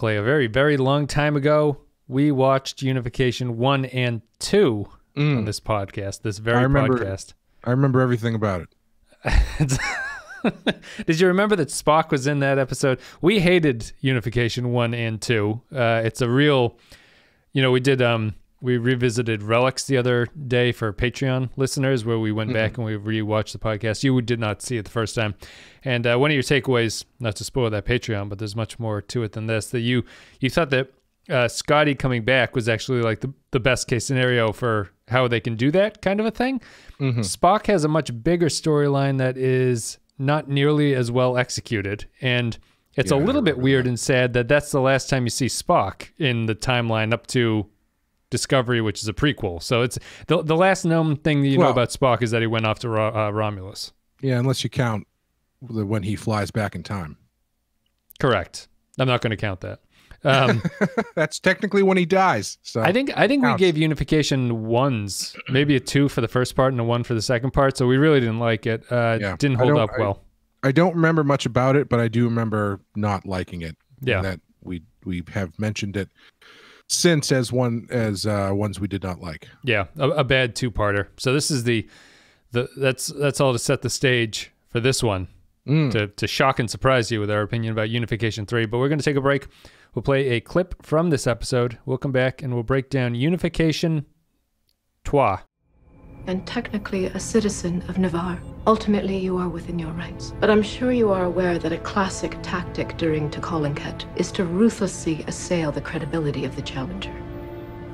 Clay, a very, very long time ago, we watched Unification 1 and 2 on this podcast, this very podcast. I remember everything about it. Did you remember that Spock was in that episode? We hated Unification 1 and 2. It's a real, we revisited Relics the other day for Patreon listeners, where we went back and we rewatched the podcast. You did not see it the first time. And one of your takeaways, not to spoil that Patreon, but there's much more to it than this, that you thought that Scotty coming back was actually like the best case scenario for how they can do that kind of a thing. Spock has a much bigger storyline that is not nearly as well executed. And it's a little bit weird and sad that that's the last time you see Spock in the timeline up to Discovery, which is a prequel. So it's the last known thing that you know about Spock is that he went off to Romulus. Yeah, unless you count when he flies back in time. Correct. I'm not going to count that. That's technically when he dies. So I think we gave Unification 1s, maybe a 2 for the first part and a 1 for the second part. So we really didn't like it. Didn't hold up well. I don't remember much about it, but I do remember not liking it. Yeah, that we have mentioned it since as ones we did not like. Yeah, a bad 2-parter. So this is that's all to set the stage for this one, to shock and surprise you with our opinion about Unification 3. But we're going to take a break. We'll play a clip from this episode. We'll come back and we'll break down Unification III. And technically a citizen of Navarre. Ultimately, you are within your rights. But I'm sure you are aware that a classic tactic during Takolinket is to ruthlessly assail the credibility of the challenger.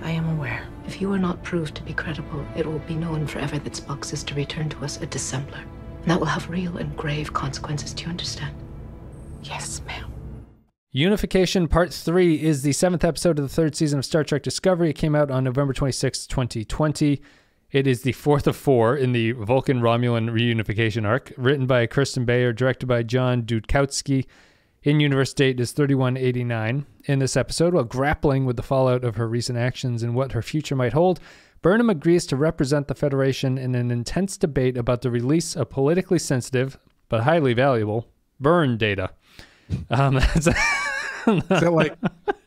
I am aware. If you are not proved to be credible, it will be known forever that Spock is to return to us a dissembler. And that will have real and grave consequences. Do you understand? Yes, ma'am. Unification Part 3 is the 7th episode of the 3rd season of Star Trek Discovery. It came out on November 26, 2020. It is the 4th of 4 in the Vulcan-Romulan reunification arc, written by Kirsten Bayer, directed by John Dudkowski. In-universe date is 3189. In this episode, while grappling with the fallout of her recent actions and what her future might hold, Burnham agrees to represent the Federation in an intense debate about the release of politically sensitive, but highly valuable, burn data. Is that like,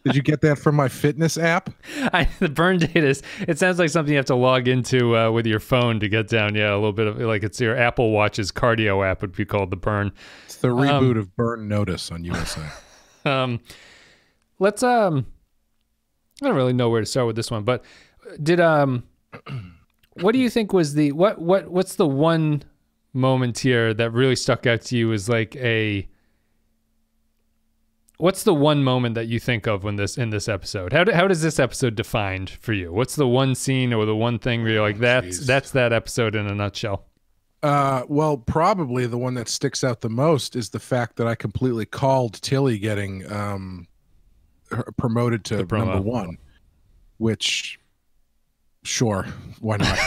did you get that from my fitness app? The burn data it sounds like something you have to log into with your phone to get down. Yeah, a little bit of like it's your Apple Watch's cardio app would be called the Burn. It's the reboot of Burn Notice on USA. Let's I don't really know where to start with this one, but did what do you think was the what's the one moment here that really stuck out to you as like what's the one moment that you think of in this episode? How does this episode defined for you? What's the one scene or the one thing where you're like, that's that episode in a nutshell? Well, probably the one that sticks out the most is the fact that I completely called Tilly getting promoted to number 1, which, sure, why not?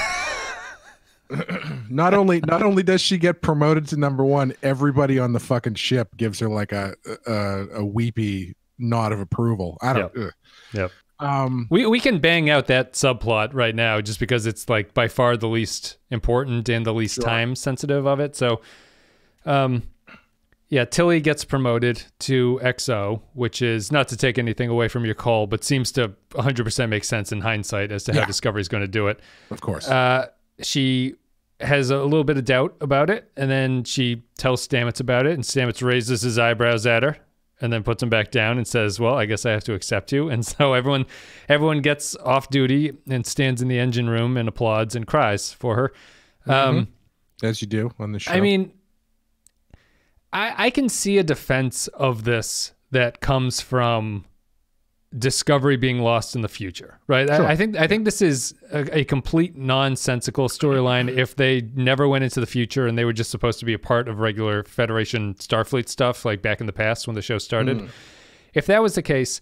Not only does she get promoted to number 1, everybody on the fucking ship gives her like a weepy nod of approval. I don't. Yep. We can bang out that subplot right now just because it's like by far the least important and the least time sensitive of it. So, Tilly gets promoted to XO, which is not to take anything away from your call, but seems to 100% make sense in hindsight as to how Discovery is going to do it. Of course. She has a little bit of doubt about it, and then she tells Stamets about it, and Stamets raises his eyebrows at her and then puts them back down and says, well, I guess I have to accept you. And so everyone gets off duty and stands in the engine room and applauds and cries for her. As you do on the show. I mean, I can see a defense of this that comes from Discovery being lost in the future, right? Sure. I think this is a complete nonsensical storyline if they never went into the future and they were just supposed to be a part of regular Federation Starfleet stuff, like back in the past when the show started. If that was the case,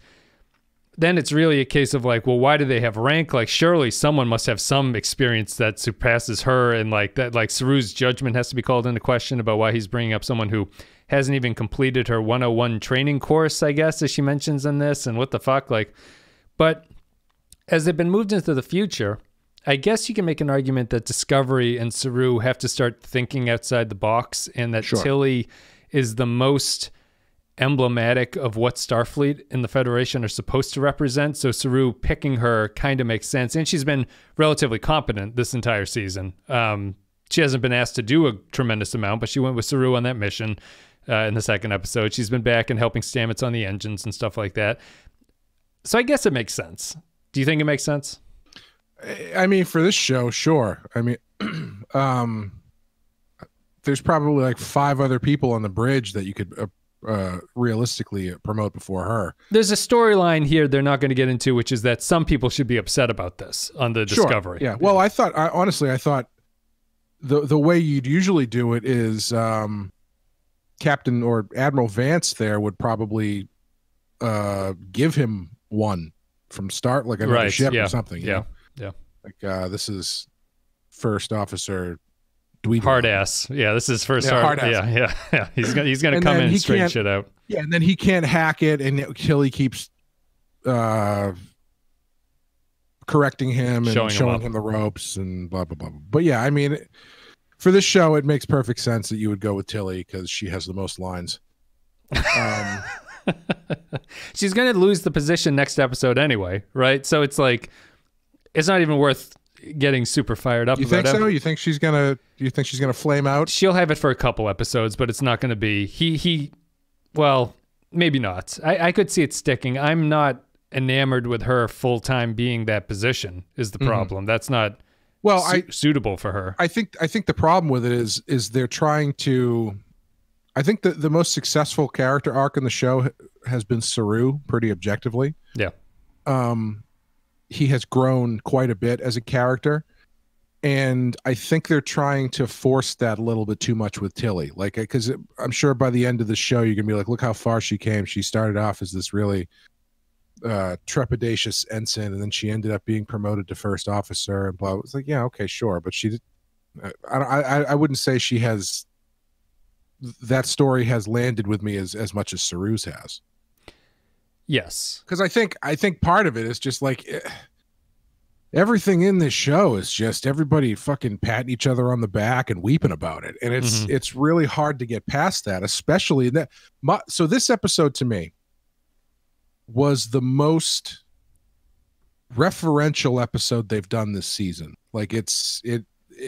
then it's really a case of like, well, why do they have rank? Like, surely someone must have some experience that surpasses her, and like that, like Saru's judgment has to be called into question about why he's bringing up someone who hasn't even completed her 101 training course, I guess, as she mentions in this, and what the fuck, like. But as they've been moved into the future, I guess you can make an argument that Discovery and Saru have to start thinking outside the box, and that Tilly is the most emblematic of what Starfleet and the Federation are supposed to represent. So Saru picking her kind of makes sense. And she's been relatively competent this entire season. She hasn't been asked to do a tremendous amount, but she went with Saru on that mission in the second episode. She's been back and helping Stamets on the engines and stuff like that. So I guess it makes sense. Do you think it makes sense? I mean, for this show, sure. I mean, there's probably like 5 other people on the bridge that you could realistically promote before her. There's a storyline here they're not going to get into, which is that some people should be upset about this on the Discovery. Yeah. Well, I thought the way you'd usually do it is Captain or Admiral Vance there would probably give him one from start, like another ship or something. Yeah. Like this is First Officer Dweeby. Hard ass. Yeah, this is first hard ass. Yeah. He's gonna come in and straighten shit out. Yeah, and then he can't hack it until he keeps correcting him and showing him the ropes and blah blah blah. But yeah, I mean, for this show, it makes perfect sense that you would go with Tilly because she has the most lines. She's gonna lose the position next episode anyway, right? So it's like, it's not even worth getting super fired up. You think so? You think she's gonna flame out? She'll have it for a couple episodes, but it's not gonna be well, maybe not. I could see it sticking. I'm not enamored with her full time being that position is the problem. That's not suitable for her. I think the problem with it is they're trying to. I think the most successful character arc in the show has been Saru, pretty objectively. Yeah. He has grown quite a bit as a character, and I think they're trying to force that a little bit too much with Tilly. Like, because I'm sure by the end of the show you're gonna be like, look how far she came. She started off as this really trepidatious ensign, and then she ended up being promoted to first officer and blah. It's like, yeah, okay, sure, but she did. I wouldn't say she has. That story has landed with me as much as Saru's has. Yes, because I think part of it is just like everything in this show is just everybody fucking patting each other on the back and weeping about it, and it's really hard to get past that, especially that. So this episode to me was the most referential episode they've done this season. Like it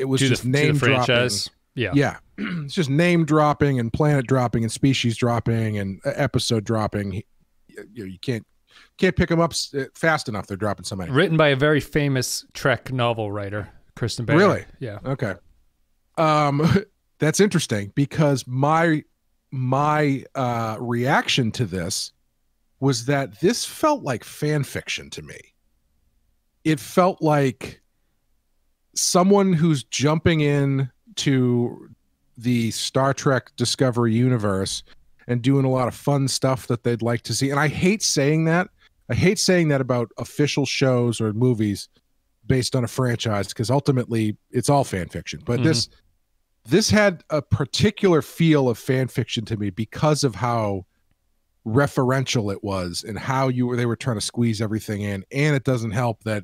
was just name dropping. Yeah, it's just name dropping and planet dropping and species dropping and episode dropping. You can't pick them up fast enough. They're dropping so many. Written by a very famous Trek novel writer, Kirsten Bayer. Really? Yeah. Okay. That's interesting because my reaction to this was that this felt like fan fiction to me. It felt like someone who's jumping in to the Star Trek Discovery universe and doing a lot of fun stuff that they'd like to see. And I hate saying that. I hate saying that about official shows or movies based on a franchise because ultimately it's all fan fiction. But this had a particular feel of fan fiction to me because of how referential it was and how they were trying to squeeze everything in. And it doesn't help that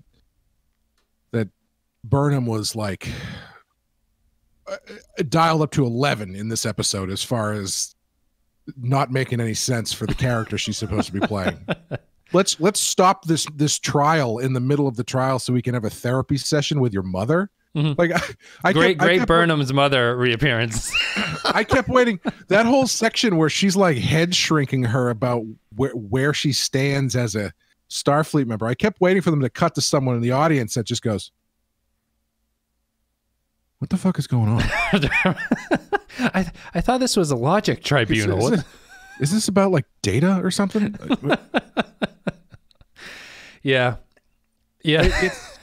Burnham was like dialed up to 11 in this episode as far as not making any sense for the character she's supposed to be playing. Let's stop this trial in the middle of the trial so we can have a therapy session with your mother. Like I kept Burnham's mother reappearance. I kept waiting that whole section where she's like head shrinking her about where she stands as a Starfleet member. I kept waiting for them to cut to someone in the audience that just goes, what the fuck is going on? I thought this was a logic tribunal. Is this about like data or something? Yeah. It's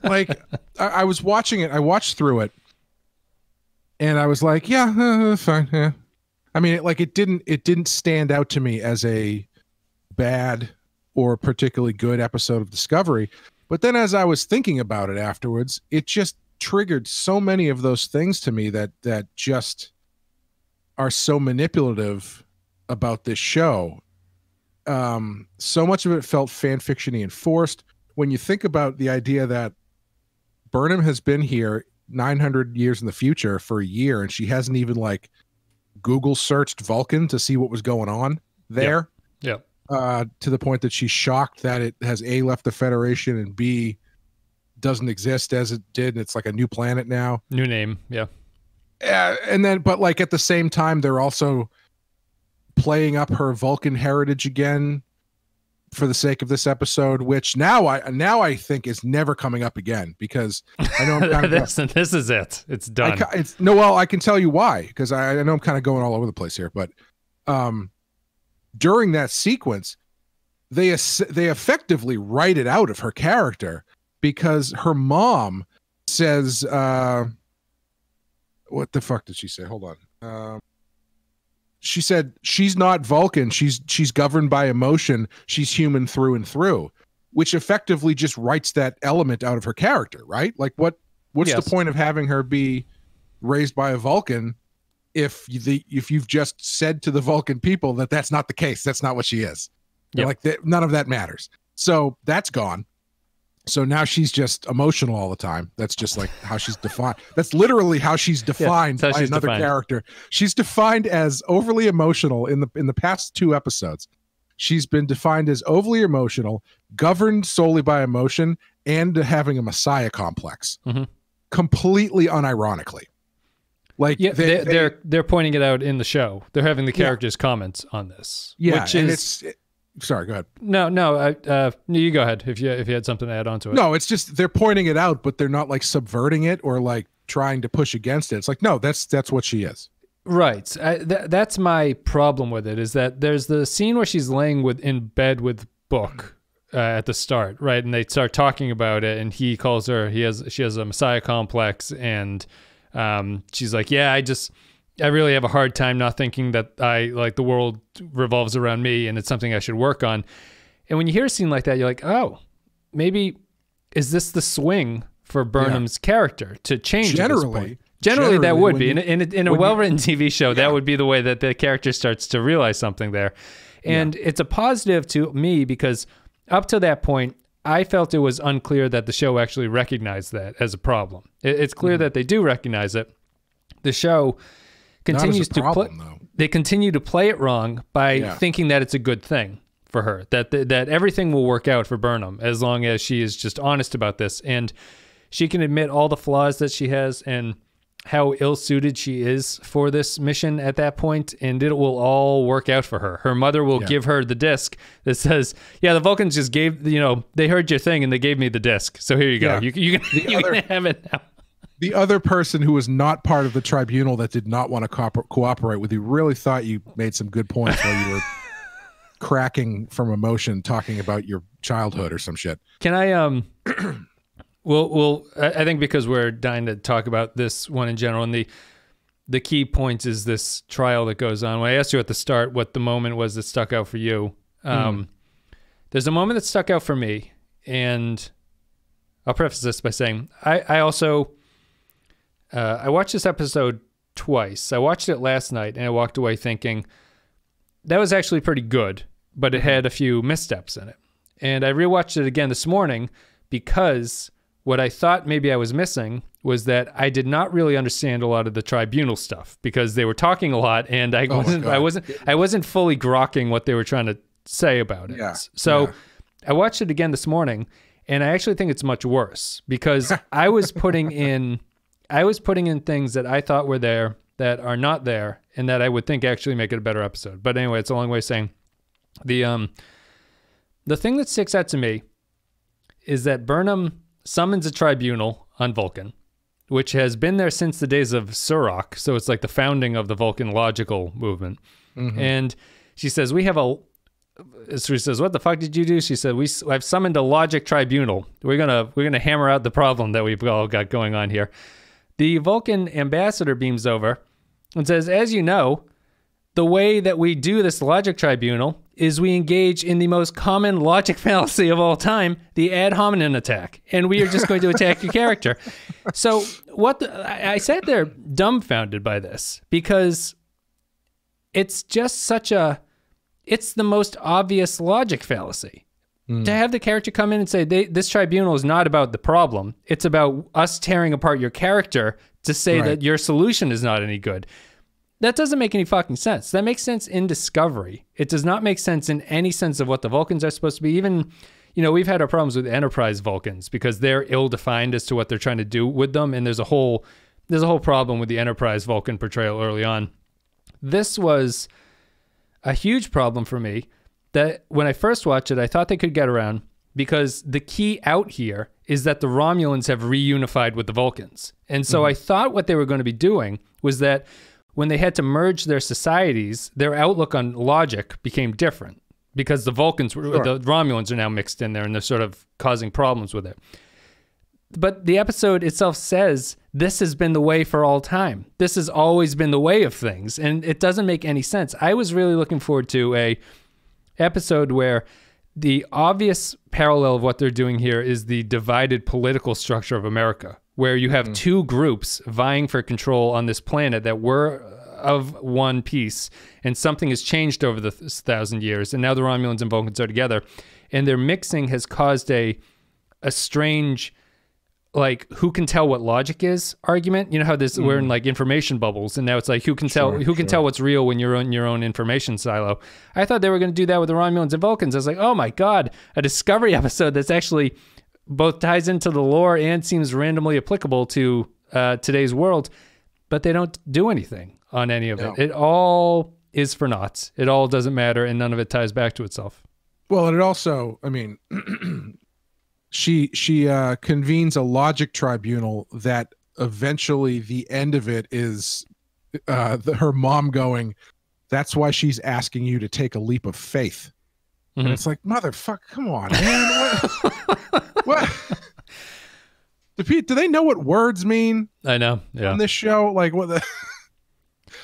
like I was watching it. I watched through it, and I was like, yeah, fine. Yeah. I mean, it didn't stand out to me as a bad or particularly good episode of Discovery. But then as I was thinking about it afterwards, it just triggered so many of those things to me that just are so manipulative about this show. So much of it felt fan fiction-y and forced. When you think about the idea that Burnham has been here 900 years in the future for a year, and she hasn't even like Google searched Vulcan to see what was going on there. Yep. To the point that she's shocked that it has A, left the Federation, and B, doesn't exist as it did. And it's like a new planet now. New name. Yeah. And then, but like at the same time, they're also playing up her Vulcan heritage again for the sake of this episode, which now I think is never coming up again, because I know I'm kind of this is it. It's done. I can tell you why, because I know I'm kind of going all over the place here, but during that sequence, they effectively write it out of her character, because her mom says, what the fuck did she say? Hold on. She said she's not Vulcan. She's governed by emotion. She's human through and through, which effectively just writes that element out of her character, right? Like what's the point of having her be raised by a Vulcan if you've just said to the Vulcan people that that's not the case, that's not what she is. Yep. Like none of that matters. So that's gone. So now she's just emotional all the time. That's just like how she's defined. That's literally how she's defined by another character. She's defined as overly emotional in the past 2 episodes. She's been defined as overly emotional, governed solely by emotion, and having a messiah complex. Completely unironically. Like they're pointing it out in the show. They're having the characters' comments on this. Yeah, sorry, go ahead. No, you go ahead if you had something to add on to it. No, it's just they're pointing it out, but they're not like subverting it or like trying to push against it. It's like, no, that's what she is. Right. That's my problem with it, is that there's the scene where she's laying in bed with Book at the start, right? And they start talking about it, and he calls her. She has a messiah complex, and she's like, yeah, I really have a hard time not thinking that the world revolves around me, and it's something I should work on. And when you hear a scene like that, you're like, oh, maybe is this the swing for Burnham's character to change? Generally, that would be in a well-written TV show. That would be the way that the character starts to realize something there, and it's a positive to me, because up to that point, I felt it was unclear that the show actually recognized that as a problem. It's clear that they do recognize it. The show continues they continue to play it wrong by thinking that it's a good thing for her, that everything will work out for Burnham as long as she is just honest about this, and she can admit all the flaws that she has and how ill-suited she is for this mission at that point, and it will all work out for her. Her mother will give her the disc that says, yeah, the Vulcans just gave, they heard your thing and they gave me the disc, so here you go. You can have it now. The other person who was not part of the tribunal that did not want to cooperate with you really thought you made some good points while you were cracking from emotion talking about your childhood or some shit. Can I well I think because we're dying to talk about this one in general, and the key point is this trial that goes on. When I asked you at the start what the moment was that stuck out for you, there's a moment that stuck out for me, and I'll preface this by saying I also I watched this episode twice. I watched it last night, and I walked away thinking that was actually pretty good, but it had a few missteps in it. And I rewatched it again this morning, because what I thought maybe I was missing was that I did not really understand a lot of the tribunal stuff, because they were talking a lot, and I wasn't fully grokking what they were trying to say about it. So I watched it again this morning, and I actually think it's much worse, because I was putting in things that I thought were there that are not there, and that I would think actually make it a better episode. But anyway, it's a long way of saying the thing that sticks out to me is that Burnham summons a tribunal on Vulcan, which has been there since the days of Surak. So it's like the founding of the Vulcan logical movement. And she says, she says, what the fuck did you do? She said, I've summoned a logic tribunal. We're gonna hammer out the problem that we've all got going on here. The Vulcan ambassador beams over and says, as you know, the way that we do this logic tribunal is we engage in the most common logic fallacy of all time, the ad hominem attack, and we are just going to attack your character. So I sat there dumbfounded by this, because it's just it's the most obvious logic fallacy. To have the character come in and say, this tribunal is not about the problem, it's about us tearing apart your character to say that your solution is not any good. That doesn't make any fucking sense. That makes sense in Discovery. It does not make sense in any sense of what the Vulcans are supposed to be. Even, you know, we've had our problems with Enterprise Vulcans because they're ill-defined as to what they're trying to do with them, and there's a whole problem with the Enterprise Vulcan portrayal early on. This was a huge problem for me that when I first watched it, I thought they could get around because the key out here is that the Romulans have reunified with the Vulcans. And so I thought what they were going to be doing was that when they had to merge their societies, their outlook on logic became different because the Vulcans were, the Romulans are now mixed in there and they're sort of causing problems with it. But the episode itself says this has been the way for all time. This has always been the way of things, and it doesn't make any sense. I was really looking forward to a episode where the obvious parallel of what they're doing here is the divided political structure of America, where you have two groups vying for control on this planet that were of one piece, and something has changed over the 1,000 years, and now the Romulans and Vulcans are together, and their mixing has caused a strange, like, who can tell what logic is argument. You know how this we're in like information bubbles, and now it's like who can tell what's real when you're in your own information silo. I thought they were going to do that with the Romulans and Vulcans. I was like, oh my god, a Discovery episode that's actually both ties into the lore and seems randomly applicable to today's world, but they don't do anything on any of it. It all is for naught. It all doesn't matter, and none of it ties back to itself. Well, and it also, I mean, she convenes a logic tribunal that eventually the end of it is her mom going, that's why she's asking you to take a leap of faith. And it's like, motherfucker, come on, man. What? Do they know what words mean? I know. Yeah. On this show, like what the.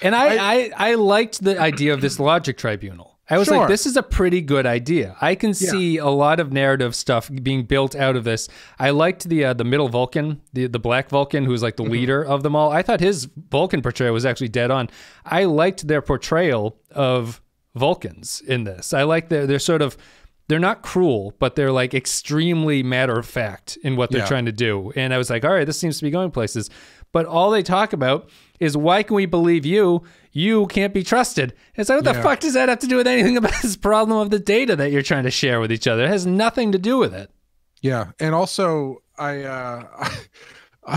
And I liked the idea of this logic tribunal. I was like, this is a pretty good idea. I can see a lot of narrative stuff being built out of this. I liked the middle Vulcan, the black Vulcan, who's like the leader of them all. I thought his Vulcan portrayal was actually dead on. I liked their portrayal of Vulcans in this. I like they're sort of, they're not cruel, but they're like extremely matter of fact in what they're trying to do. And I was like, all right, this seems to be going places. But all they talk about is, why can we believe you? You can't be trusted. It's like, what the fuck does that have to do with anything about this problem of the data that you're trying to share with each other? It has nothing to do with it. Yeah. And also, I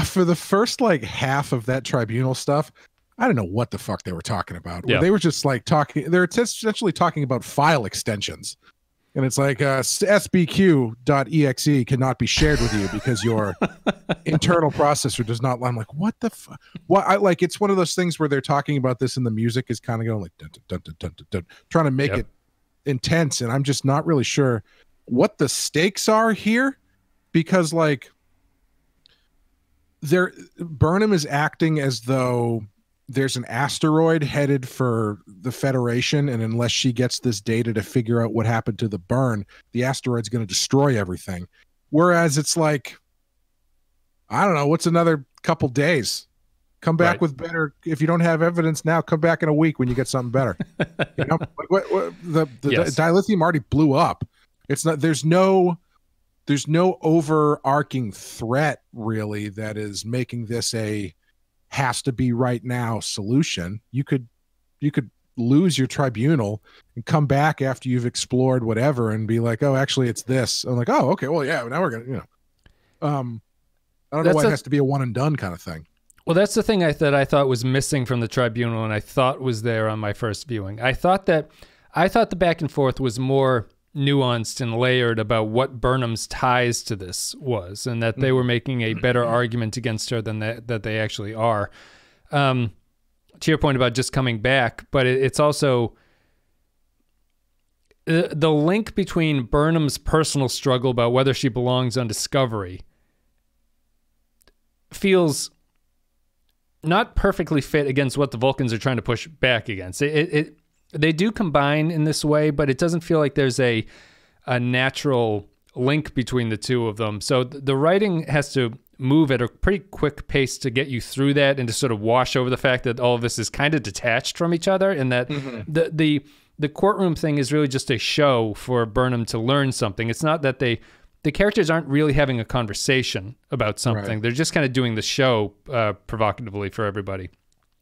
for the first like half of that tribunal stuff, I don't know what the fuck they were talking about. Yeah. They were just like talking, they're essentially talking about file extensions. And it's like sbq.exe cannot be shared with you because your internal processor does not. I'm like, what the fuck? What? I like, it's one of those things where they're talking about this and the music is kind of going like dun, dun, dun, dun, dun, dun, trying to make it intense, and I'm just not really sure what the stakes are here, because like Burnham is acting as though there's an asteroid headed for the Federation, and unless she gets this data to figure out what happened to the burn, the asteroid's going to destroy everything. Whereas it's like, I don't know, what's another couple days? Come back with better. If you don't have evidence now, come back in a week when you get something better. You know, like the dilithium already blew up. It's not. There's no overarching threat really that is making this a has to be right now solution. You could lose your tribunal and come back after you've explored whatever and be like, oh, actually it's this. I'm like, oh, okay, well, yeah, now we're gonna, you know, I don't know why it has to be a one and done kind of thing. Well, that's the thing that I thought was missing from the tribunal, and I thought was there on my first viewing. I thought the back and forth was more nuanced and layered about what Burnham's ties to this was, and that they were making a better argument against her than that they actually are. To your point about just coming back, but it's also the link between Burnham's personal struggle about whether she belongs on Discovery feels not perfectly fit against what the Vulcans are trying to push back against. They do combine in this way, but it doesn't feel like there's a natural link between the two of them. So the writing has to move at a pretty quick pace to get you through that and to sort of wash over the fact that all of this is kind of detached from each other, and that the courtroom thing is really just a show for Burnham to learn something. It's not that the characters aren't really having a conversation about something. Right. They're just kind of doing the show provocatively for everybody.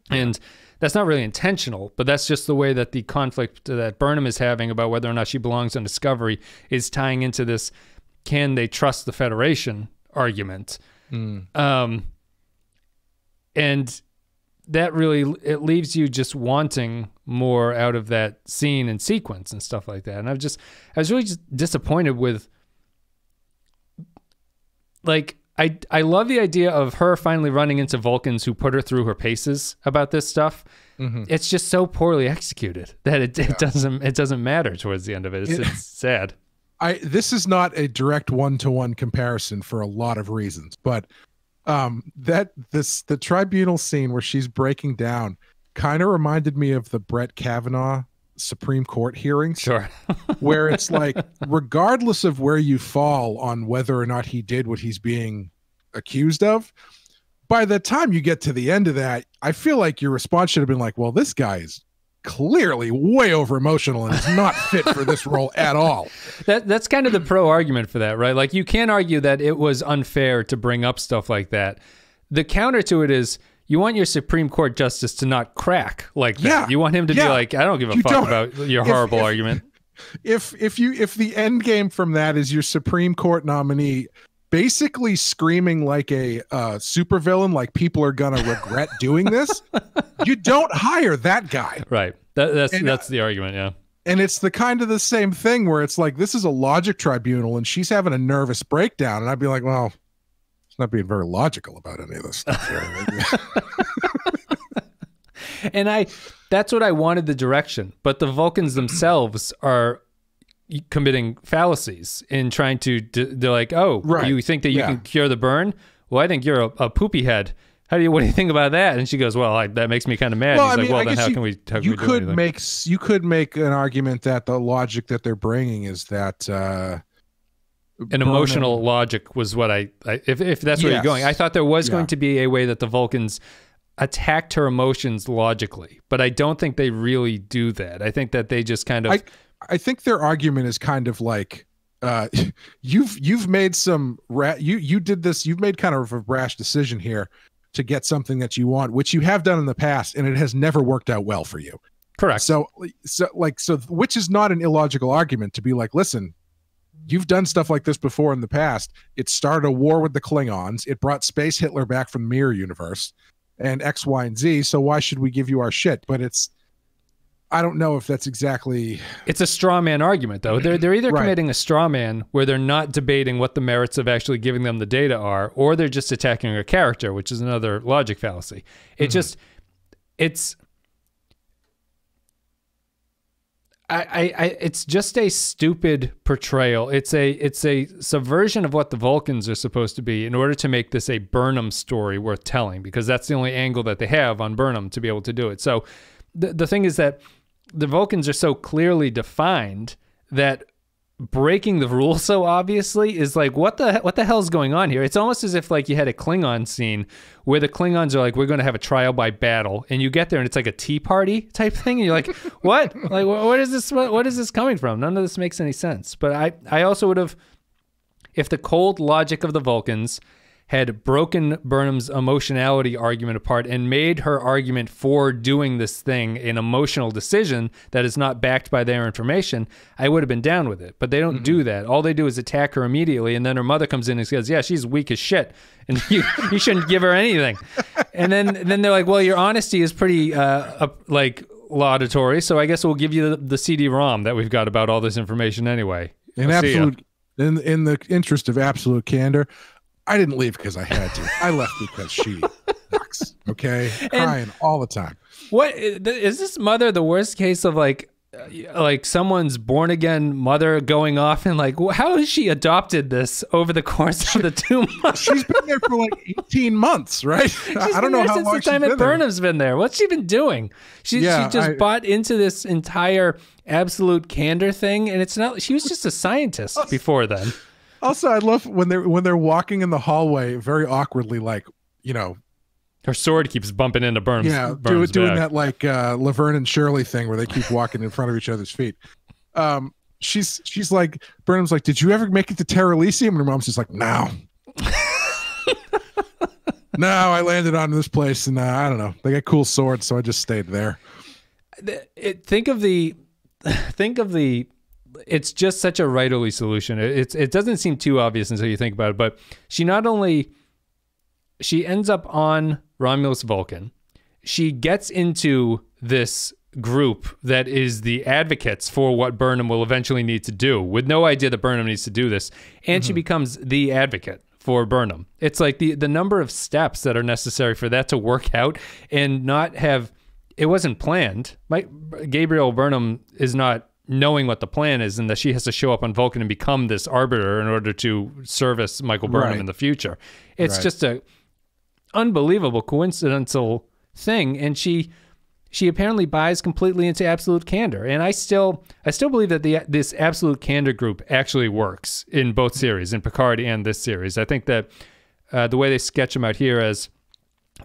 And that's not really intentional, but that's just the way that the conflict that Burnham is having about whether or not she belongs on Discovery is tying into this, can they trust the Federation argument. And that really, it leaves you just wanting more out of that scene and sequence and stuff like that. And I was really just disappointed with, like, I love the idea of her finally running into Vulcans who put her through her paces about this stuff. It's just so poorly executed that it doesn't matter towards the end of it. It's sad. This is not a direct one-to-one comparison for a lot of reasons, but the tribunal scene where she's breaking down kind of reminded me of the Brett Kavanaugh Supreme Court hearings. Sure. Where it's like, regardless of where you fall on whether or not he did what he's being accused of, by the time you get to the end of that, I feel like your response should have been like, well, this guy is clearly way over emotional and is not fit for this role at all. That's kind of the pro argument for that, right? Like, you can argue that it was unfair to bring up stuff like that. The counter to it is, you want your Supreme Court justice to not crack like that. Yeah, you want him to be like, I don't give a fuck about your horrible argument. If the end game from that is your Supreme Court nominee basically screaming like a supervillain, like people are gonna regret doing this, you don't hire that guy. Right. That's the argument. Yeah. And it's the kind of the same thing where it's like, this is a logic tribunal and she's having a nervous breakdown, and I'd be like, well, not being very logical about any of this stuff here. And that's what I wanted, the direction. But the Vulcans themselves are committing fallacies in trying to, they're like, oh, right. You think that you can cure the burn? Well, I think you're a poopy head. What do you think about that? And she goes, well, that makes me kind of mad. Well, He's like, well, then how can we do anything? You could make an argument that the logic that they're bringing is that, an emotional logic was what if that's where you're going. I thought there was going to be a way that the Vulcans attacked her emotions logically, but I don't think they really do that. I think that they just kind of... I think their argument is kind of like, you've made some... you did this, you've made kind of a rash decision here to get something that you want, which you have done in the past, and it has never worked out well for you. Correct. So which is not an illogical argument to be like, listen, you've done stuff like this before in the past. It started a war with the Klingons. It brought Space Hitler back from the Mirror Universe and X, Y, and Z. So why should we give you our shit? But I don't know if that's exactly... It's a straw man argument, though. They're either committing a straw man where they're not debating what the merits of actually giving them the data are, or they're just attacking her character, which is another logic fallacy. It's just a stupid portrayal. It's a subversion of what the Vulcans are supposed to be in order to make this a Burnham story worth telling, because that's the only angle that they have on Burnham to be able to do it. So the thing is that the Vulcans are so clearly defined that breaking the rules so obviously is like, what the hell's going on here? It's almost as if like you had a Klingon scene where the Klingons are like, we're going to have a trial by battle, and you get there and it's like a tea party type thing, and you're like, what? Like, what is this? What is this coming from? None of this makes any sense. But I also would have, if the cold logic of the Vulcans had broken Burnham's emotionality argument apart and made her argument for doing this thing an emotional decision that is not backed by their information, I would have been down with it. But they don't do that. All they do is attack her immediately, and then her mother comes in and says, yeah, she's weak as shit, and you shouldn't give her anything. And then they're like, well, your honesty is pretty laudatory, so I guess we'll give you the CD-ROM that we've got about all this information anyway. In the interest of absolute candor, I didn't leave because I had to. I left because she sucks. Okay, crying all the time. What is this mother? The worst case of like someone's born again mother going off and like, how has she adopted this over the course of the 2 months? She's been there for like 18 months, right? I don't know how long since the time that Burnham's been there. What's she been doing? She just bought into this entire absolute candor thing, and it's not. She was just a scientist before then. Also, I love when they're walking in the hallway very awkwardly, like, you know, her sword keeps bumping into Burnham's. Yeah, doing that like Laverne and Shirley thing where they keep walking in front of each other's feet. She's like, Burnham's like, did you ever make it to Terra Elysium? And her mom's just like, no. No, I landed on this place, and I don't know. They got cool swords, so I just stayed there. Think of the. It's just such a writerly solution. It doesn't seem too obvious until you think about it. But she ends up on Romulus Vulcan. She gets into this group that is the advocates for what Burnham will eventually need to do, with no idea that Burnham needs to do this, and she becomes the advocate for Burnham. It's like the number of steps that are necessary for that to work out and not have. It wasn't planned. Gabriel Burnham is not knowing what the plan is, and that she has to show up on Vulcan and become this arbiter in order to service Michael Burnham in the future. It's just a unbelievable coincidental thing, and she apparently buys completely into absolute candor. And I still believe that this absolute candor group actually works in both series, in Picard and this series. I think that the way they sketch them out here as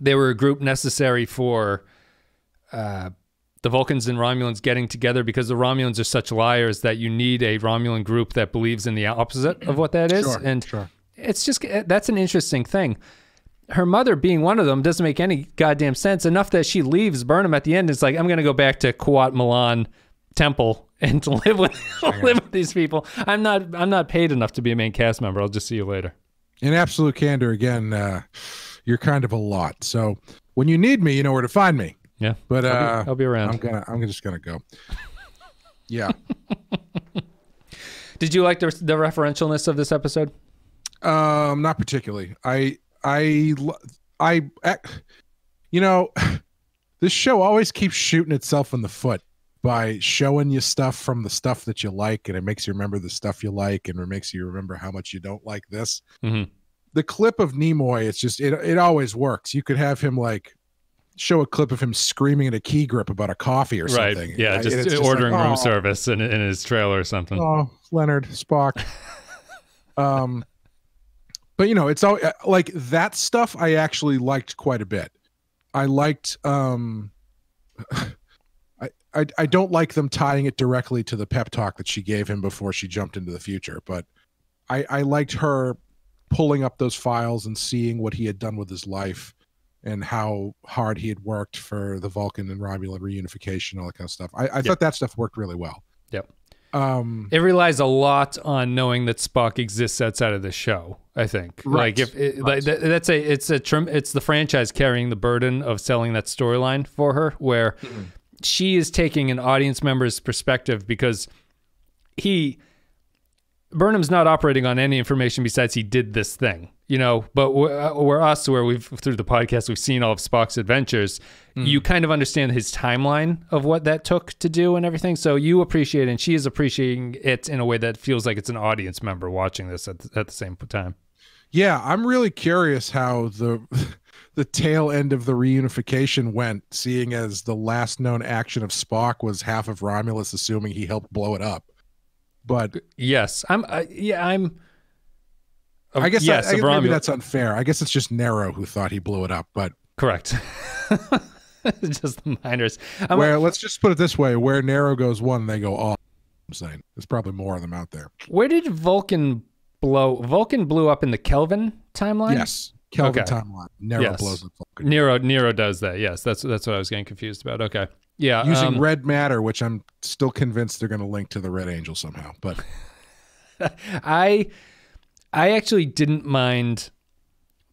they were a group necessary for the Vulcans and Romulans getting together, because the Romulans are such liars that you need a Romulan group that believes in the opposite of what that is. It's just, that's an interesting thing. Her mother being one of them doesn't make any goddamn sense, enough that she leaves Burnham at the end. It's like, I'm going to go back to Kuat Milan Temple and to live with these people. I'm not paid enough to be a main cast member. I'll just see you later. In absolute candor, again, you're kind of a lot. So when you need me, you know where to find me. Yeah, but I'll be around. I'm just gonna go. Yeah. Did you like the referentialness of this episode? Not particularly. You know, this show always keeps shooting itself in the foot by showing you stuff from the stuff that you like, and it makes you remember the stuff you like, and it makes you remember how much you don't like this. The clip of Nimoy, it's just it always works. You could have him like show a clip of him screaming at a key grip about a coffee or something. Right. Yeah, just ordering room service in his trailer or something. Oh, Leonard, Spock. But you know, it's all like that stuff I actually liked quite a bit. I liked I don't like them tying it directly to the pep talk that she gave him before she jumped into the future, but I liked her pulling up those files and seeing what he had done with his life and how hard he had worked for the Vulcan and Romulan reunification, all that kind of stuff. I thought that stuff worked really well. Yep. It relies a lot on knowing that Spock exists outside of the show, I think. Right. Like it's the franchise carrying the burden of selling that storyline for her, where she is taking an audience member's perspective, because Burnham's not operating on any information besides he did this thing, you know, but where we've, through the podcast, we've seen all of Spock's adventures. You kind of understand his timeline of what that took to do and everything. So you appreciate it, and she is appreciating it in a way that feels like it's an audience member watching this at the same time. Yeah, I'm really curious how the tail end of the reunification went, seeing as the last known action of Spock was half of Romulus assuming he helped blow it up. But yes, I guess maybe that's unfair. I guess it's just Nero who thought he blew it up, but correct. Just the miners. Let's just put it this way: where Nero goes one, they go all. I'm saying there's probably more of them out there. Where did Vulcan blow? Vulcan blew up in the Kelvin timeline. Yes, Kelvin timeline. Nero blows up Vulcan. Nero does that. Yes, that's what I was getting confused about. Okay. Yeah, using red matter, which I'm still convinced they're going to link to the Red Angel somehow. But I actually didn't mind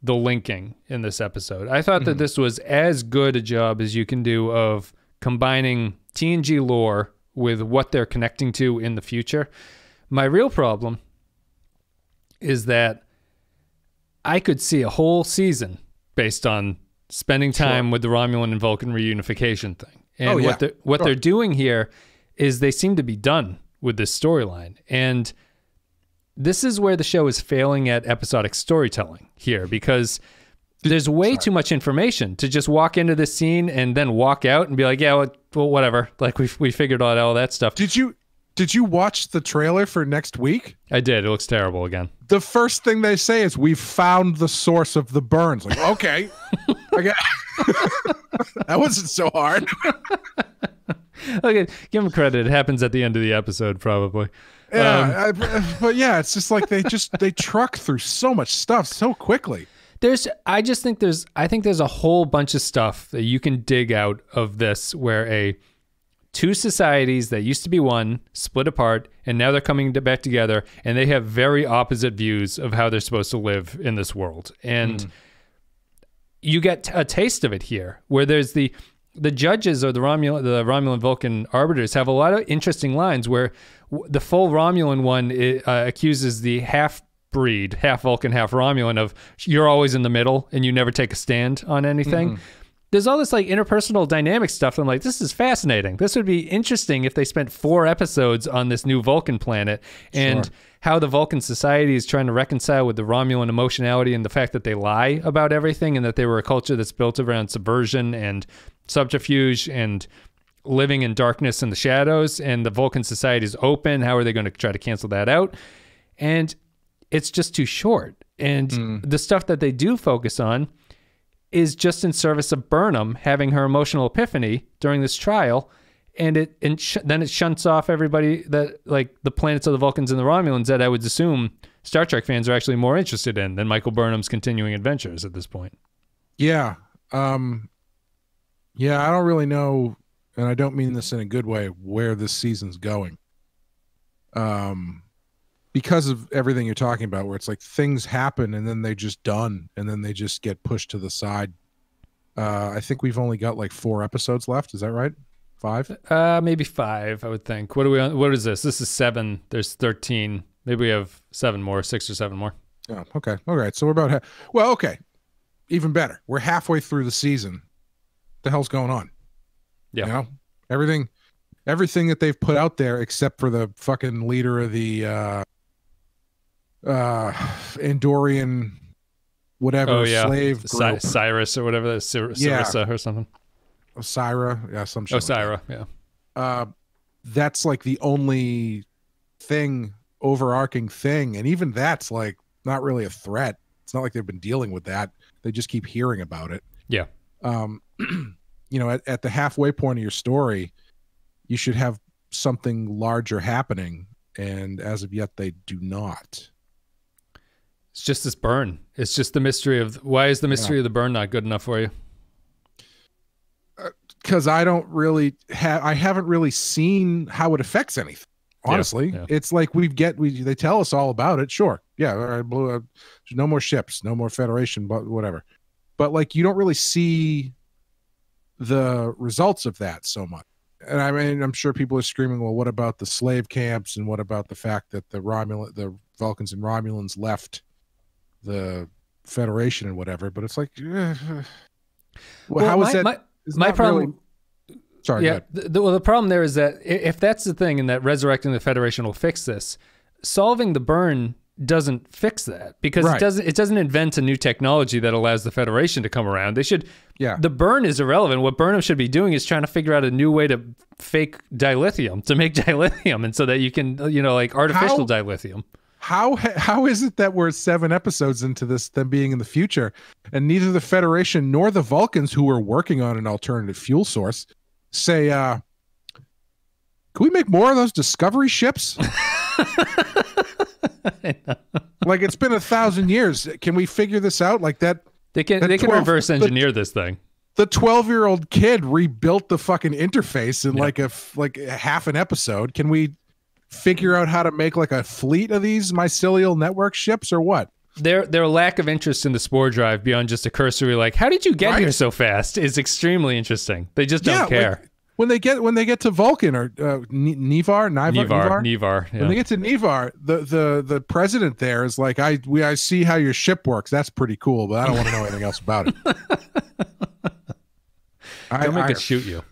the linking in this episode. I thought that this was as good a job as you can do of combining TNG lore with what they're connecting to in the future. My real problem is that I could see a whole season based on spending time with the Romulan and Vulcan reunification thing. And what they're doing here is they seem to be done with this storyline. And this is where the show is failing at episodic storytelling here, because there's way too much information to just walk into this scene and then walk out and be like, yeah, well, whatever. Like we figured out all that stuff. Did you watch the trailer for next week? I did. It looks terrible again. The first thing they say is, "We've found the source of the burns." Like, okay. That wasn't so hard. Okay, give them credit. It happens at the end of the episode, probably. Yeah, but yeah, it's just like they truck through so much stuff so quickly. I think there's a whole bunch of stuff that you can dig out of this where two societies that used to be one split apart and now they're coming back together and they have very opposite views of how they're supposed to live in this world. And you get a taste of it here where there's the judges or the Romulan Vulcan arbiters have a lot of interesting lines where the full Romulan one accuses the half-breed, half Vulcan, half Romulan of you're always in the middle and you never take a stand on anything. There's all this like interpersonal dynamic stuff. I'm like, this is fascinating. This would be interesting if they spent 4 episodes on this new Vulcan planet and how the Vulcan society is trying to reconcile with the Romulan emotionality and the fact that they lie about everything and that they were a culture that's built around subversion and subterfuge and living in darkness and the shadows, and the Vulcan society is open. How are they going to try to cancel that out? And it's just too short. And the stuff that they do focus on is just in service of Burnham having her emotional epiphany during this trial, and then it shunts off everybody that like the planets of the Vulcans and the Romulans that I would assume Star Trek fans are actually more interested in than Michael Burnham's continuing adventures at this point. Yeah. Yeah, I don't really know, and I don't mean this in a good way, where this season's going. Because of everything you're talking about, where it's like things happen and then they're just done and then they just get pushed to the side. I think we've only got like 4 episodes left. Is that right? 5? Maybe 5, I would think. What are we on? What is this? This is 7. There's 13. Maybe we have 7 more, 6 or 7 more. Oh, okay. All right. So we're about well, okay. Even better. We're halfway through the season. What the hell's going on? Yeah. You know, everything that they've put out there except for the fucking leader of the Andorian whatever slave group. Cyrus or whatever, Sarissa or something. Osira, some shit. Osira, yeah. That's like the only overarching thing, and even that's like not really a threat. It's not like they've been dealing with that. They just keep hearing about it. Yeah. You know, at the halfway point of your story, you should have something larger happening, and as of yet, they do not. It's just this burn. It's just the mystery of why is the mystery of the burn not good enough for you? Because I haven't really seen how it affects anything. Honestly, it's like they tell us all about it. Sure, yeah, all right, there's no more ships, no more Federation, but whatever. But like, you don't really see the results of that so much. And I mean, I'm sure people are screaming, well, what about the slave camps, and what about the fact that the Vulcans and Romulans left the Federation and whatever? But it's like, how is that? My problem. Really... Sorry. Yeah. The problem there is that if that's the thing, and that resurrecting the Federation will fix this, solving the burn doesn't fix that, because it doesn't invent a new technology that allows the Federation to come around. They should. Yeah. The burn is irrelevant. What Burnham should be doing is trying to figure out a new way to fake dilithium, to make dilithium, and so that you can, like artificial dilithium. How is it that we're 7 episodes into them being in the future, and neither the Federation nor the Vulcans, who are working on an alternative fuel source, say, can we make more of those Discovery ships? Like, it's been 1,000 years. Can we figure this out? Like that. They can reverse engineer this thing. The 12-year-old kid rebuilt the fucking interface in like a half an episode. Can we figure out how to make like a fleet of these mycelial network ships, or what? Their lack of interest in the spore drive beyond just a cursory like, how did you get here so fast, is extremely interesting. They just don't care. Like, when they get to Vulcan or Nivar. Yeah. When they get to Nivar, the president there is like, I see how your ship works. That's pretty cool, but I don't want to know anything else about it. Don't make it shoot you.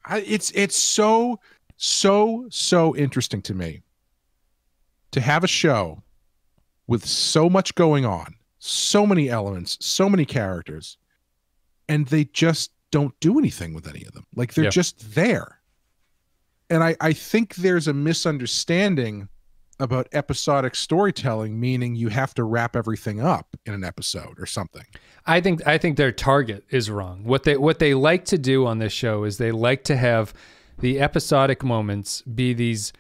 It's so interesting to me to have a show with so much going on, so many elements, so many characters, and they just don't do anything with any of them. Like, they're just there. And I think there's a misunderstanding about episodic storytelling, meaning you have to wrap everything up in an episode or something. I think their target is wrong. What they like to do on this show is they like to have the episodic moments be these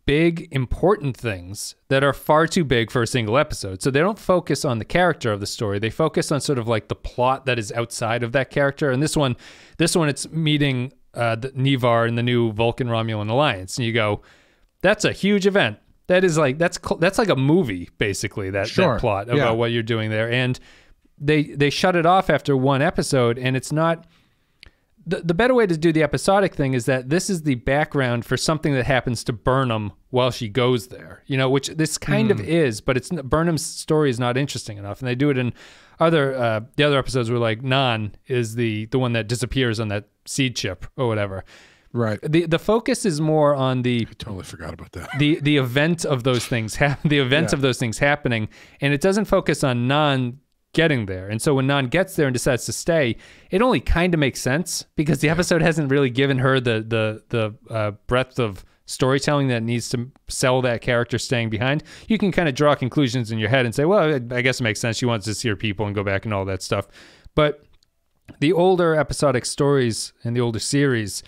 big, important things that are far too big for a single episode. So they don't focus on the character of the story. They focus on sort of like the plot that is outside of that character. And this one, it's meeting the Nivar and the new Vulcan Romulan alliance. And you go, that's a huge event. That is like, that's like a movie, basically, that plot about what you're doing there. And they shut it off after one episode, and it's not... The better way to do the episodic thing is that this is the background for something that happens to Burnham while she goes there, which this kind of is, but Burnham's story is not interesting enough. And they do it in the other episodes where like Nan is the one that disappears on that seed ship or whatever. Right. The focus is more on I totally forgot about that. The event of those things, of those things happening, and it doesn't focus on Nan getting there. And so when Nan gets there and decides to stay, it only kind of makes sense because the episode hasn't really given her the breadth of storytelling that needs to sell that character staying behind. You can kind of draw conclusions in your head and say, well, I guess it makes sense. She wants to see her people and go back and all that stuff. But the older episodic stories and the older series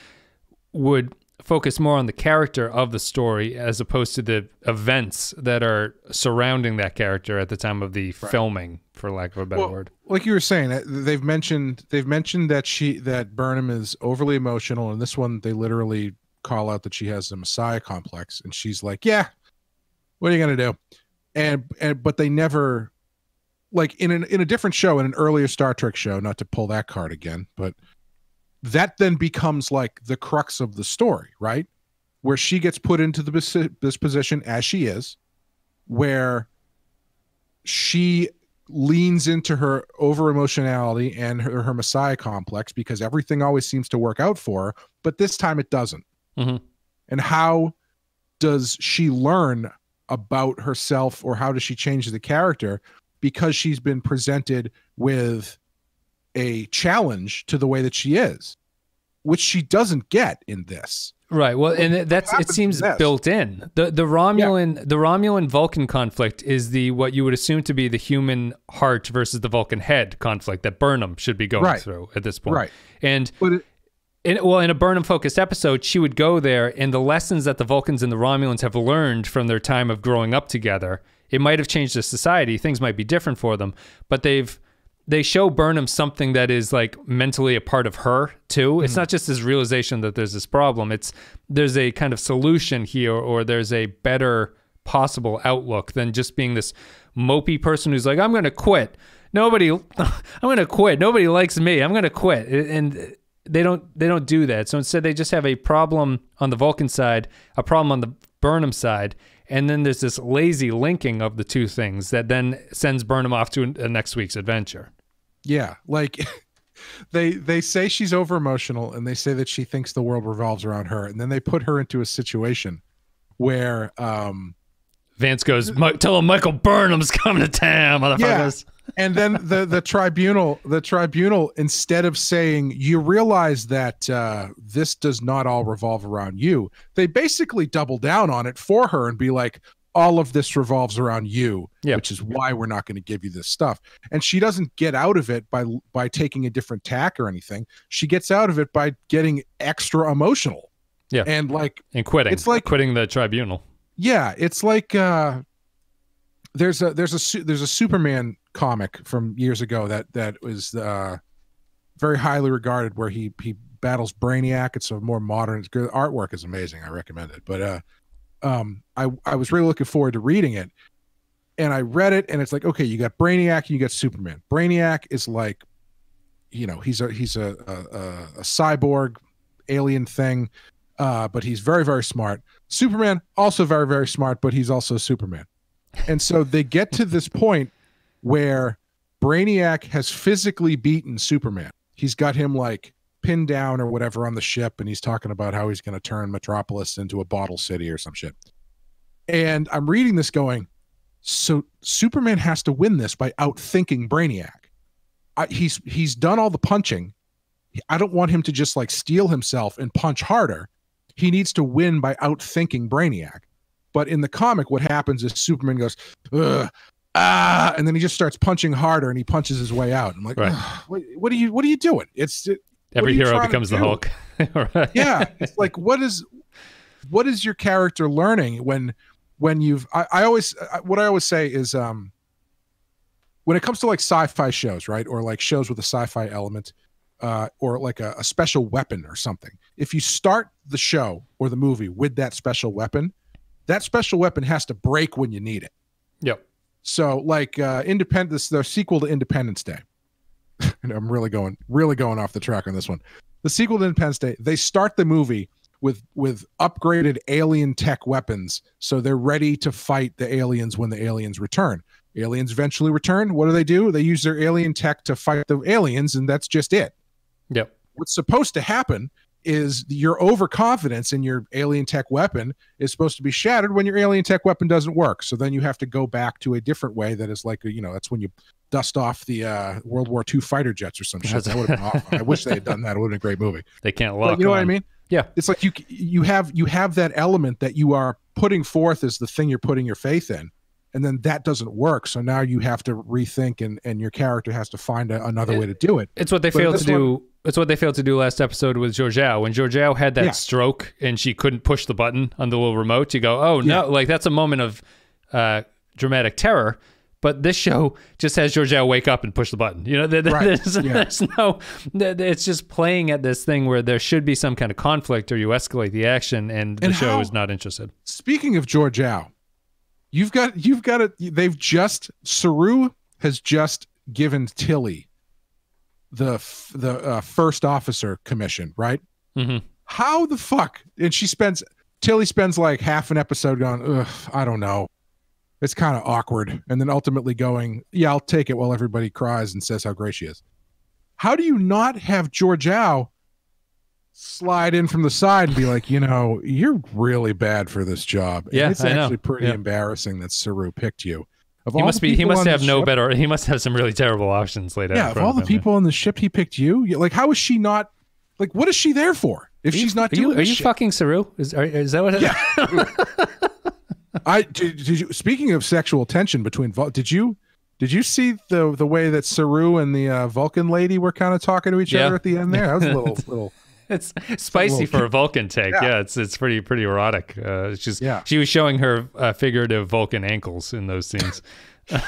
would focus more on the character of the story as opposed to the events that are surrounding that character at the time of the filming, for lack of a better word. Like you were saying, they've mentioned that Burnham is overly emotional, and this one they literally call out that she has a messiah complex, and she's like, yeah, what are you gonna do? And but they never, like in a different show, in an earlier Star Trek show, not to pull that card again, but that then becomes like the crux of the story, right? Where she gets put into this position as she is, where she leans into her over emotionality and her messiah complex because everything always seems to work out for her, but this time it doesn't. Mm-hmm. And how does she learn about herself, or how does she change the character? Because she's been presented with a challenge to the way that she is, which she doesn't get in this. Right. Well, and it seems built in. The Romulan Vulcan conflict is what you would assume to be the human heart versus the Vulcan head conflict that Burnham should be going through at this point. Right. And in a Burnham focused episode, she would go there, and the lessons that the Vulcans and the Romulans have learned from their time of growing up together, it might have changed the society. Things might be different for them, but they show Burnham something that is like mentally a part of her too. It's not just this realization that there's this problem. There's a kind of solution here, or there's a better possible outlook than just being this mopey person who's like, I'm going to quit. I'm going to quit. Nobody likes me. I'm going to quit. And they don't do that. So instead they just have a problem on the Vulcan side, a problem on the Burnham side. And then there's this lazy linking of the two things that then sends Burnham off to next week's adventure. Yeah, like they say she's over emotional, and they say that she thinks the world revolves around her, and then they put her into a situation where Vance goes, tell him Michael Burnham's coming to town, motherfuckers. Yeah. And then the tribunal, instead of saying, you realize that this does not all revolve around you, they basically double down on it for her and be like, all of this revolves around you, which is why we're not going to give you this stuff. And she doesn't get out of it by taking a different tack or anything. She gets out of it by getting extra emotional. Yeah. And quitting. It's like quitting the tribunal. Yeah. It's like there's a Superman comic from years ago that was very highly regarded, where he battles Brainiac. It's a more modern, artwork is amazing. I recommend it. But I was really looking forward to reading it, and I read it, and it's like, okay, you got Brainiac and you got Superman. Brainiac is like, he's a cyborg alien thing, but he's very, very smart. Superman, also very, very smart, but he's also Superman. And so they get to this point where Brainiac has physically beaten Superman. He's got him like pinned down or whatever on the ship, and he's talking about how he's going to turn Metropolis into a bottle city or some shit. And I'm reading this going, so Superman has to win this by outthinking Brainiac. He's done all the punching. I don't want him to just like steal himself and punch harder. He needs to win by outthinking Brainiac. But in the comic, what happens is Superman goes, ugh, and then he just starts punching harder, and he punches his way out. I'm like, what are you doing? Every hero becomes the Hulk. Right. Yeah. It's like, what is what is your character learning when you've what I always say is when it comes to like sci-fi shows, right, or like shows with a sci-fi element, or like a special weapon or something, if you start the show or the movie with that special weapon has to break when you need it. Yep. So like the sequel to Independence Day, and I'm really going off the track on this one. The sequel to Independence Day, they start the movie with upgraded alien tech weapons, so they're ready to fight the aliens when the aliens return. Aliens eventually return. What do? They use their alien tech to fight the aliens, and that's just it. Yep. What's supposed to happen is your overconfidence in your alien tech weapon is supposed to be shattered when your alien tech weapon doesn't work. So then you have to go back to a different way that is like, that's when you dust off the World War II fighter jets or some shit. That would have been awful. I wish they had done that. It would have been a great movie. They can't lock. But you know what I mean? Yeah. It's like you have that element that you are putting forth as the thing you're putting your faith in. And then that doesn't work. So now you have to rethink, and your character has to find another way to do it. It's what they failed to do. It's what they failed to do last episode with Georgiou. When Georgiou had that stroke and she couldn't push the button on the little remote, you go, oh, no. Like, that's a moment of dramatic terror. But this show just has Georgiou wake up and push the button. There's no... It's just playing at this thing where there should be some kind of conflict, or you escalate the action, and the show is not interested. Speaking of Georgiou, you've got it. Saru has just given Tilly the first officer commission, right? Mm-hmm. How the fuck? And Tilly spends like half an episode going, ugh, I don't know. It's kind of awkward. And then ultimately going, yeah, I'll take it, while everybody cries and says how great she is. How do you not have Georgiou slide in from the side and be like, you're really bad for this job? And yeah, it's actually pretty embarrassing that Saru picked you. He must have some really terrible options laid out. Yeah, of all the people on the ship, he picked you. Like, how is she not? Like, what is she there for if she's not doing? Are you fucking Saru? Is that what? Yeah. Did you? Speaking of sexual tension between, did you see the way that Saru and the Vulcan lady were kind of talking to each other at the end there? That was a little. It's spicy for a Vulcan take. Yeah, it's pretty erotic. She was showing her figurative Vulcan ankles in those scenes.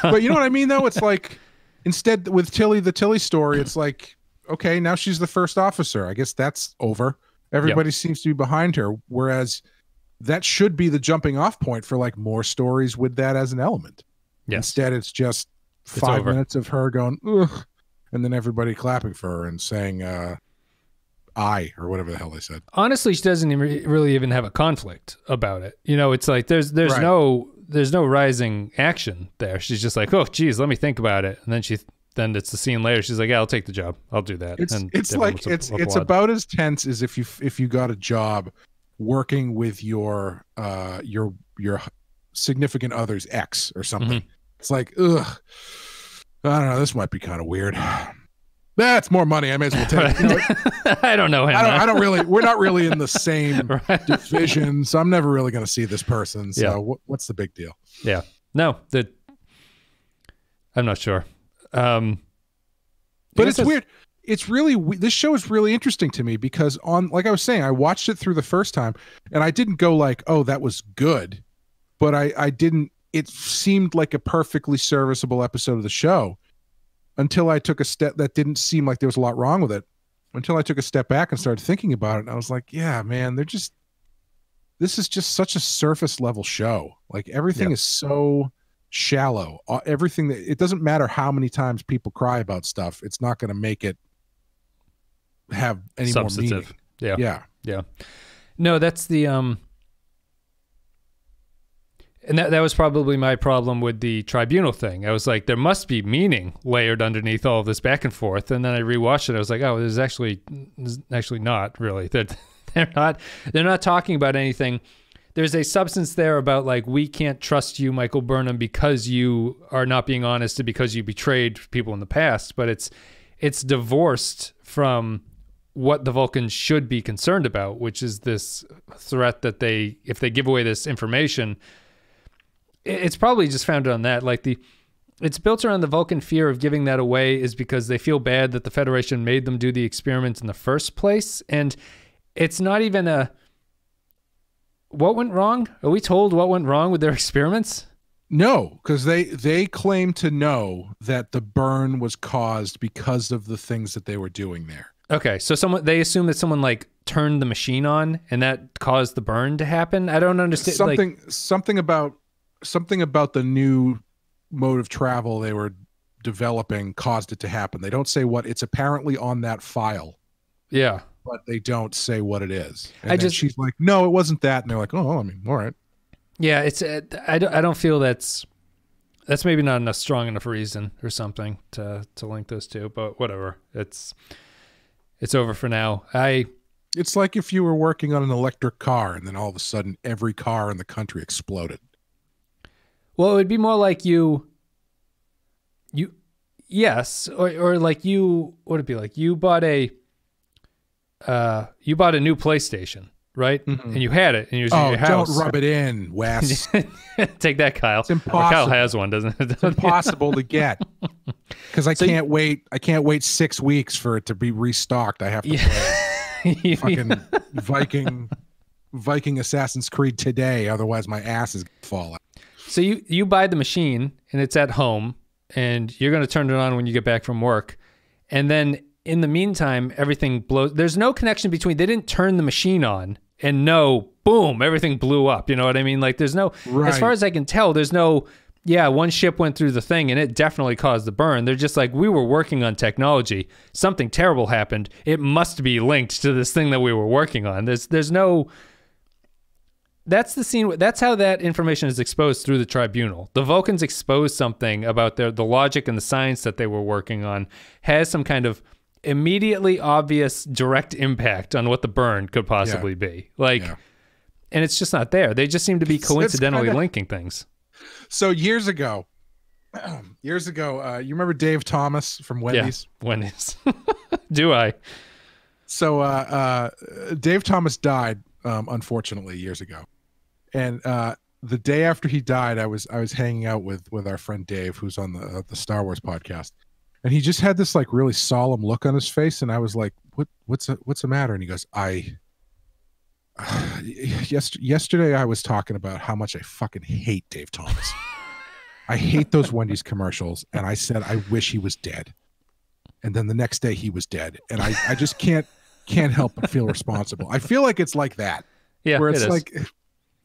But you know what I mean, though? It's like, instead with the Tilly story, it's like, okay, now she's the first officer. I guess that's over. Everybody seems to be behind her, whereas that should be the jumping off point for like more stories with that as an element. Yes. Instead, it's just 5 minutes of her going, ugh, and then everybody clapping for her and saying, I, or whatever the hell they said. Honestly, she doesn't really even have a conflict about it. It's like there's no rising action there. She's just like, oh, geez, let me think about it. And then it's the scene later. She's like, yeah, I'll take the job. I'll do that. It's about as tense as if you got a job working with your significant other's ex or something. Mm-hmm. It's like, ugh, I don't know. This might be kind of weird. That's more money. I may as well take it. I don't know him. I don't really. We're not really in the same division, so I'm never really going to see this person. So what's the big deal? Yeah. No. I'm not sure. But it's weird. It's really, this show is really interesting to me because like I was saying, I watched it through the first time and I didn't go like, oh, that was good, but I didn't. It seemed like a perfectly serviceable episode of the show. Until I took a step, that didn't seem like there was a lot wrong with it. Until I took a step back and started thinking about it, and I was like, yeah, man, this is just such a surface level show. Like, everything is so shallow. Everything it doesn't matter how many times people cry about stuff, it's not going to make it have any more meaning. Yeah. No, that's the and that was probably my problem with the tribunal thing. I was like, there must be meaning layered underneath all of this back and forth. And then I rewatched it. I was like, oh, there's actually not really. They're not talking about anything. There's a substance there about like, we can't trust you, Michael Burnham, because you are not being honest and because you betrayed people in the past. But it's divorced from what the Vulcans should be concerned about, which is this threat that if they give away this information, it's probably just founded on that. Like it's built around the Vulcan fear of giving that away is because they feel bad that the Federation made them do the experiments in the first place. And it's not even what went wrong? Are we told what went wrong with their experiments? No, because they claim to know that the burn was caused because of the things that they were doing there. Okay, so they assume that someone like turned the machine on and that caused the burn to happen. I don't understand. Something about the new mode of travel they were developing caused it to happen. They don't say what. It's apparently on that file. Yeah, but they don't say what it is. And she's like, no, it wasn't that. And they're like, oh, I mean, all right. Yeah, it's I don't feel that's maybe not enough strong enough reason or something to link those two, but whatever. It's over for now. It's like if you were working on an electric car and then all of a sudden every car in the country exploded. Well, it would be more like yes, or like what would it be like? You bought a new PlayStation. Right? Mm-hmm. And you had it, and you was in your house. Don't rub it in, Wes. Take that, Kyle. It's impossible. Kyle has one, doesn't it? It's impossible to get because I can't wait. I can't wait 6 weeks for it to be restocked. I have to play fucking Viking Assassin's Creed today, otherwise my ass is gonna fall out. So you buy the machine, and it's at home, and you're going to turn it on when you get back from work, and then in the meantime, everything blows. There's no connection between, they didn't turn the machine on and boom, everything blew up. You know what I mean? Like there's no, as far as I can tell, there's no, one ship went through the thing and it definitely caused the burn. They're just like, we were working on technology. Something terrible happened. It must be linked to this thing that we were working on. There's no, that's the scene. That's how that information is exposed through the tribunal. The Vulcans exposed something about the logic and the science that they were working on has some kind of immediately obvious direct impact on what the burn could possibly be. And it's just not there. They just seem to be coincidentally linking things. So years ago, you remember Dave Thomas from Wendy's? Yeah, Wendy's. Do I? So Dave Thomas died, unfortunately, years ago. And the day after he died, I was hanging out with our friend Dave, who's on the Star Wars podcast. And he just had this like really solemn look on his face, and I was like, "What's the matter?" And he goes, yesterday I was talking about how much I fucking hate Dave Thomas. I hate those Wendy's commercials, and I said I wish he was dead. And then the next day he was dead, and I just can't help but feel responsible. I feel like it's like that, where it's like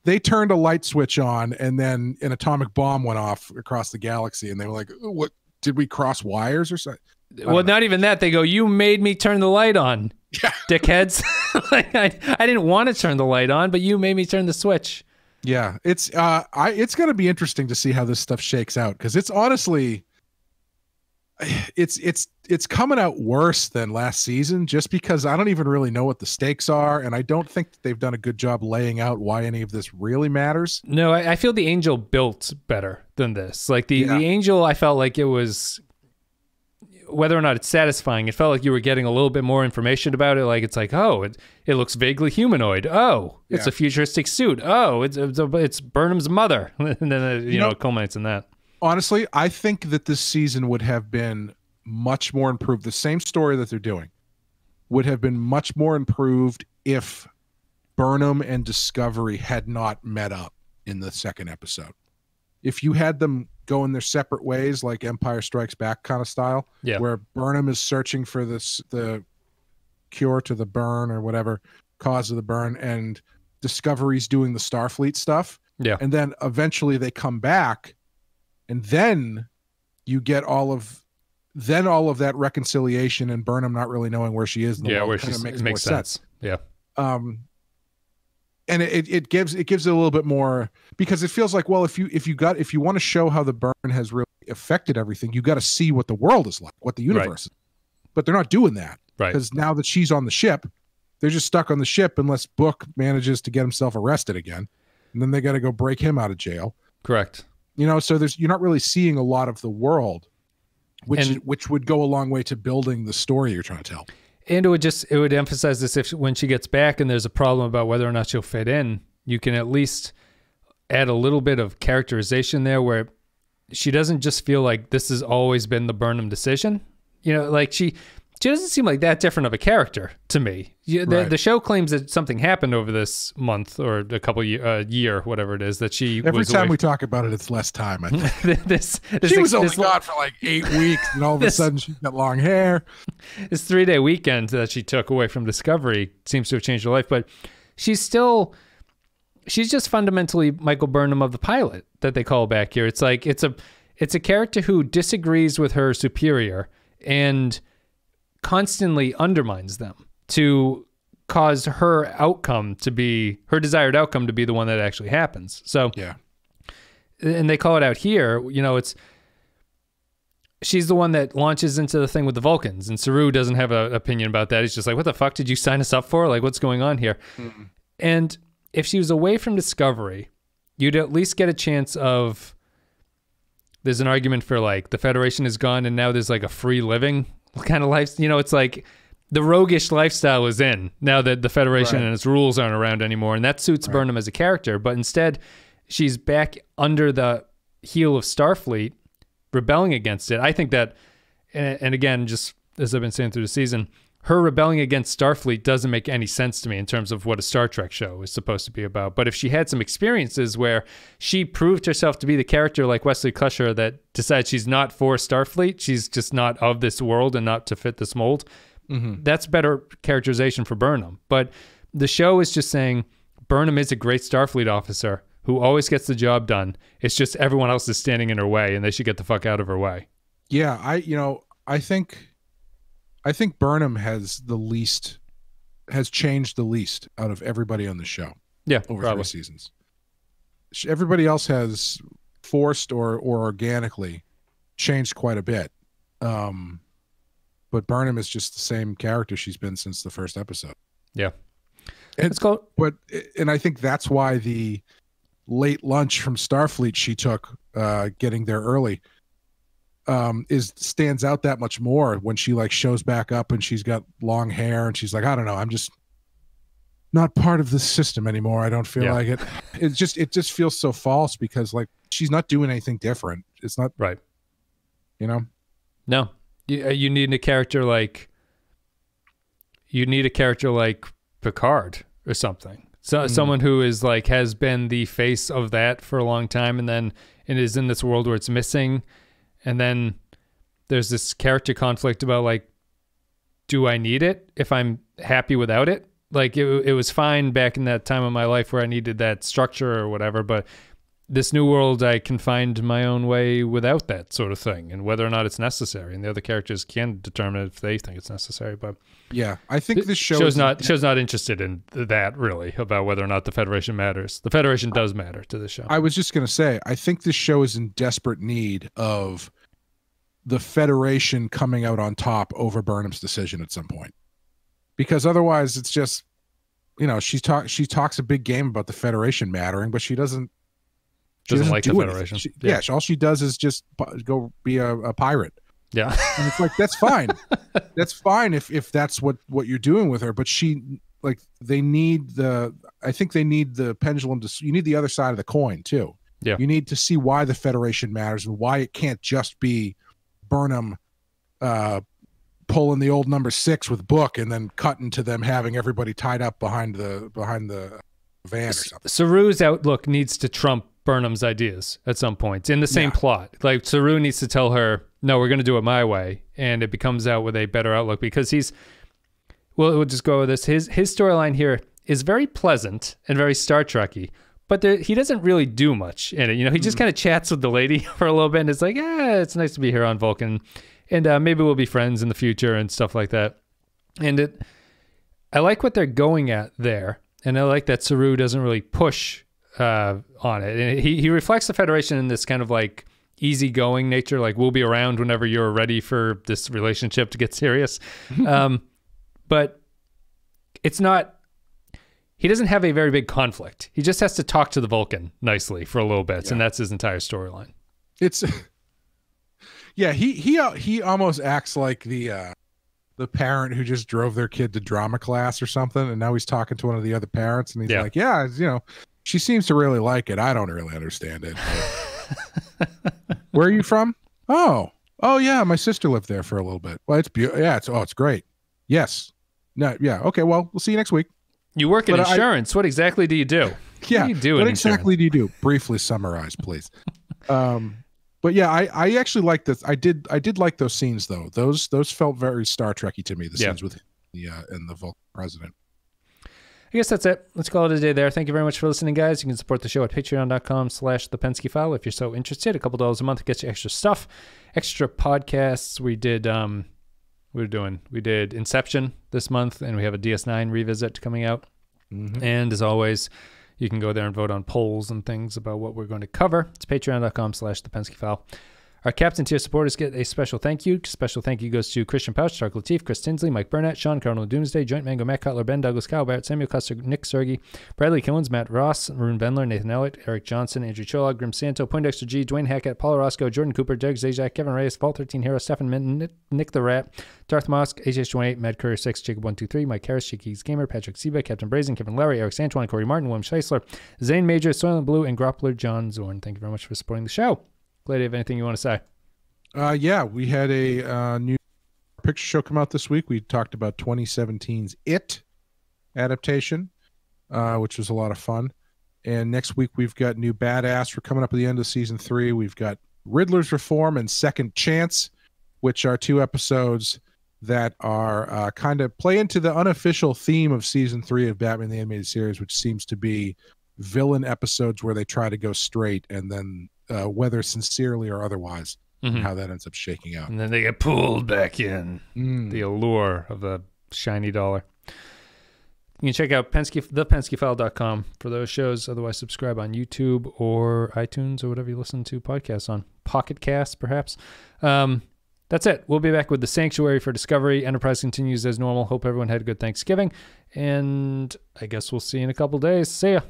they turned a light switch on, and then an atomic bomb went off across the galaxy, and they were like, "What? Did we cross wires or something?" Well, not even that. They go, "You made me turn the light on, dickheads." Like I didn't want to turn the light on, but you made me turn the switch. Yeah, it's going to be interesting to see how this stuff shakes out, because it's honestly, it's coming out worse than last season, just because I don't even really know what the stakes are, and I don't think that they've done a good job laying out why any of this really matters. No, I feel the Angel built better than this. Like the Angel, I felt like it was, whether or not it's satisfying, it felt like you were getting a little bit more information about it. Like it's like, oh, it looks vaguely humanoid. Oh, it's a futuristic suit. Oh, it's Burnham's mother, and then it culminates in that. Honestly, I think that this season would have been much more improved. The same story that they're doing would have been much more improved if Burnham and Discovery had not met up in the second episode. If you had them go in their separate ways, like Empire Strikes Back kind of style, where Burnham is searching for the cure to the burn or whatever cause of the burn, and Discovery's doing the Starfleet stuff. Yeah. And then eventually they come back, and then you get all of that reconciliation and Burnham not really knowing where she is in the world. Where she's, it makes sense. Yeah. And it gives it a little bit more, because it feels like, well, if you want to show how the burn has really affected everything, you got to see what the world is like, what the universe is. But they're not doing that, right? Because now that she's on the ship, they're just stuck on the ship unless Book manages to get himself arrested again, and then they got to go break him out of jail. Correct. So you're not really seeing a lot of the world, which would go a long way to building the story you're trying to tell. And it would emphasize this, if when she gets back and there's a problem about whether or not she'll fit in, you can at least add a little bit of characterization there, where she doesn't just feel like this has always been the Burnham decision. Like she doesn't seem like that different of a character to me. The show claims that something happened over this month or a couple year, whatever it is, that she every was time away. we talk about it, it's less time. I think. She was only gone for like 8 weeks, and all of a sudden she's got long hair. This 3-day weekend that she took away from Discovery seems to have changed her life, but she's just fundamentally Michael Burnham of the pilot that they call back here. It's like it's a character who disagrees with her superior and constantly undermines them to cause her desired outcome to be the one that actually happens. So yeah, and they call it out here. She's the one that launches into the thing with the Vulcans, and Saru doesn't have an opinion about that. He's just like, what the fuck did you sign us up for? Like, what's going on here? Mm-hmm. And if she was away from Discovery, you'd at least get a chance of, there's an argument for like the Federation is gone and now there's like a free living kind of life. It's like the roguish lifestyle is in now that the Federation and its rules aren't around anymore. And that suits Burnham as a character. But instead, she's back under the heel of Starfleet, rebelling against it. I think that, and again, just as I've been saying through the season, her rebelling against Starfleet doesn't make any sense to me in terms of what a Star Trek show is supposed to be about. But if she had some experiences where she proved herself to be the character like Wesley Crusher that decides she's not for Starfleet, she's just not of this world and not to fit this mold, that's better characterization for Burnham. But the show is just saying Burnham is a great Starfleet officer who always gets the job done. It's just everyone else is standing in her way and they should get the fuck out of her way. Yeah, I think Burnham has changed the least out of everybody on the show. Yeah, over probably 3 seasons. Everybody else has forced or organically changed quite a bit. But Burnham is just the same character she's been since the first episode. Yeah. And I think that's why the late lunch from Starfleet she took, getting there early, stands out that much more when she like shows back up and she's got long hair and she's like, I don't know, I'm just not part of this system anymore. I don't feel like it. It just feels so false because like she's not doing anything different. It's not right. No, you need a character like Picard or something. So someone who is like has been the face of that for a long time, and then it is in this world where it's missing. And then there's this character conflict about like, do I need it if I'm happy without it? Like it was fine back in that time of my life where I needed that structure or whatever, but this new world, I can find my own way without that sort of thing, and whether or not it's necessary. And the other characters can determine if they think it's necessary. But yeah, I think this show's not interested in that really about whether or not the Federation matters. The Federation does matter to the show. I was just going to say, I think this show is in desperate need of the Federation coming out on top over Burnham's decision at some point, because otherwise it's just, she talks a big game about the Federation mattering, but she doesn't like the Federation. All she does is just go be a pirate. Yeah. And it's like, that's fine. That's fine if that's what you're doing with her. But I think they need the pendulum you need the other side of the coin too. Yeah. You need to see why the Federation matters and why it can't just be Burnham pulling the old number 6 with Book and then cutting to them having everybody tied up behind the van or something. Saru's outlook needs to trump Burnham's ideas at some point in the same plot. Like Saru needs to tell her, no, we're going to do it my way. And it becomes out with a better outlook because we'll just go with this. His storyline here is very pleasant and very Star Trek-y, but he doesn't really do much in it. He just kind of chats with the lady for a little bit and it's like, it's nice to be here on Vulcan. And maybe we'll be friends in the future and stuff like that. And I like what they're going at there. And I like that Saru doesn't really push on it. And he reflects the Federation in this kind of like easygoing nature, like we'll be around whenever you're ready for this relationship to get serious. But it's not, he doesn't have a very big conflict. He just has to talk to the Vulcan nicely for a little bit, and that's his entire storyline. It's he almost acts like the parent who just drove their kid to drama class or something, and now he's talking to one of the other parents, and he's like, she seems to really like it. I don't really understand it. Where are you from? Oh, Oh yeah, my sister lived there for a little bit. Well, it's beautiful. Yeah, it's great. Yes. No, yeah. Okay, well, we'll see you next week. You work in insurance. What exactly do you do? Yeah. What do you do What exactly do you do? Briefly summarize, please. But yeah, I actually like this. I did like those scenes though. Those felt very Star Trekky to me. The scenes with the and the Vulcan president. I guess that's it. Let's call it a day there. Thank you very much for listening, guys. You can support the show at patreon.com/thepensky-file if you're so interested. A couple $1 a month gets you extra stuff, extra podcasts. We did we did Inception this month, and we have a DS9 revisit coming out. Mm-hmm. And as always, you can go there and vote on polls and things about what we're going to cover. It's patreon.com/thepensky-file. Our Captain Tier supporters get a special thank you. Special thank you goes to Christian Pouch, Tark Latif, Chris Tinsley, Mike Burnett, Sean Cardinal Doomsday, Joint Mango, Matt Cutler, Ben Douglas, Kyle Barrett, Samuel Custer, Nick Sergi, Bradley Killens, Matt Ross, Maroon Bendler, Nathan Elliott, Eric Johnson, Andrew Cholog, Grim Santo, Poindexter G, Dwayne Hackett, Paul Roscoe, Jordan Cooper, Derek Zajac, Kevin Reyes, Vault 13 Hero, Stefan Minton, Nick the Rat, Darth Mosk, AJ28, Mad Courier 6, Jacob 123, Mike Harris, Cheeky's Gamer, Patrick Seba, Captain Brazen, Kevin Larry, Eric Santuan, Corey Martin, William Scheisler, Zane Major, Soylent Blue, and Groppler John Zorn. Thank you very much for supporting the show. Glad you have anything you want to say. Yeah, we had a new picture show come out this week. We talked about 2017's It adaptation, which was a lot of fun. And next week we've got new Badass. We're coming up at the end of season 3. We've got Riddler's Reform and Second Chance, which are 2 episodes that are kind of play into the unofficial theme of season 3 of Batman the Animated Series, which seems to be villain episodes where they try to go straight, and then whether sincerely or otherwise. Mm-hmm. How that ends up shaking out. And then they get pulled back in. The allure of the shiny dollar. You can check out thepenskyfile.com for those shows. Otherwise, subscribe on YouTube or iTunes or whatever you listen to podcasts on. Pocket Cast, perhaps. That's it. We'll be back with The Sanctuary for Discovery. Enterprise continues as normal. Hope everyone had a good Thanksgiving. And I guess we'll see you in a couple days. See ya.